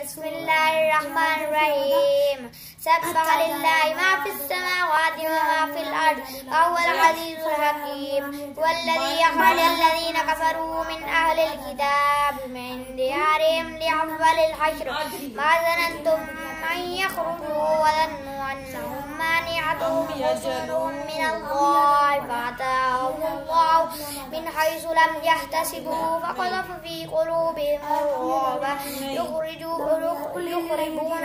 بسم الله الرحمن الرحيم سبح لله ما في السماوات وما في الأرض وهو العزيز الحكيم والذي أخرج الذين كفروا من أهل الكتاب من ديارهم لأول الحشر ما ظننتم أن يخرجوا وظنوا أنهم مانعتهم حصونهم من الله فأتاهم الله من حيث لم يحتسبوا فقذف في قلوبهم الرعب يخربون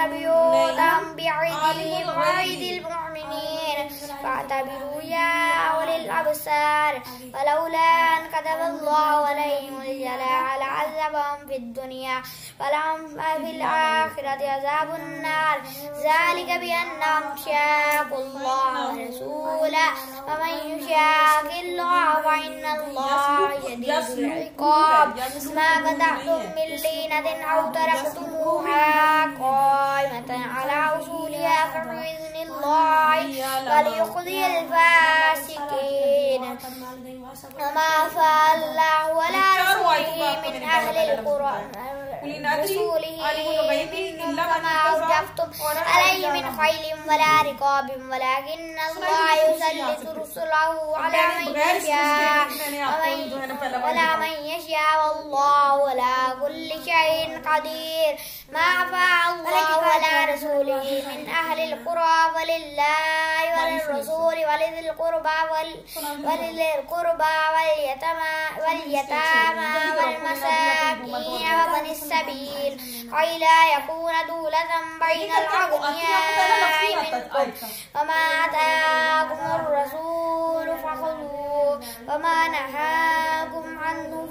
بيوتهم بأيديهم وأيدي المؤمنين فاعتبروا يا أولي الأبصار فلولا أن كتب الله عليهم الجلاء لعذبهم في الدنيا ولهم في الآخرة عذاب النار ذلك بأنهم شاقوا الله ورسوله ومن يشاق الله فإن الله شديد العقاب ما قطعتم من لينة أو تركتموها قائمة على أصولها فبإذن الله وليخزي الفاسقين وما أفاء الله على رسوله من أهل القرى فما أوجفتم عليه من خيل ولا ركاب ولكن الله يسلط رسله على من يشاء من يشاء والله على كل شيء قدير ما أفاء الله على رسوله من أهل القرى ولله وللرسول ولذي القربى واليتامى والمساكين وابن السبيل كي لا يكون دولة بين الأغنياء منكم وما آتاكم الرسول فخذوه وما نهاكم عنه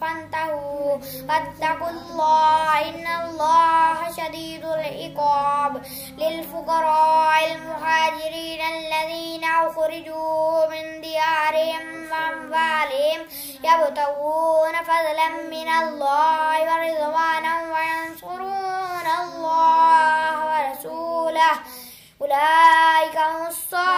فانتهوا واتقوا الله إن الله شديد العقاب للفقراء المهاجرين الذين أخرجوا من ديارهم وأموالهم يبتغون فضلا من الله ورضوانا وينصرون الله ورسوله أولئك هم الصادقون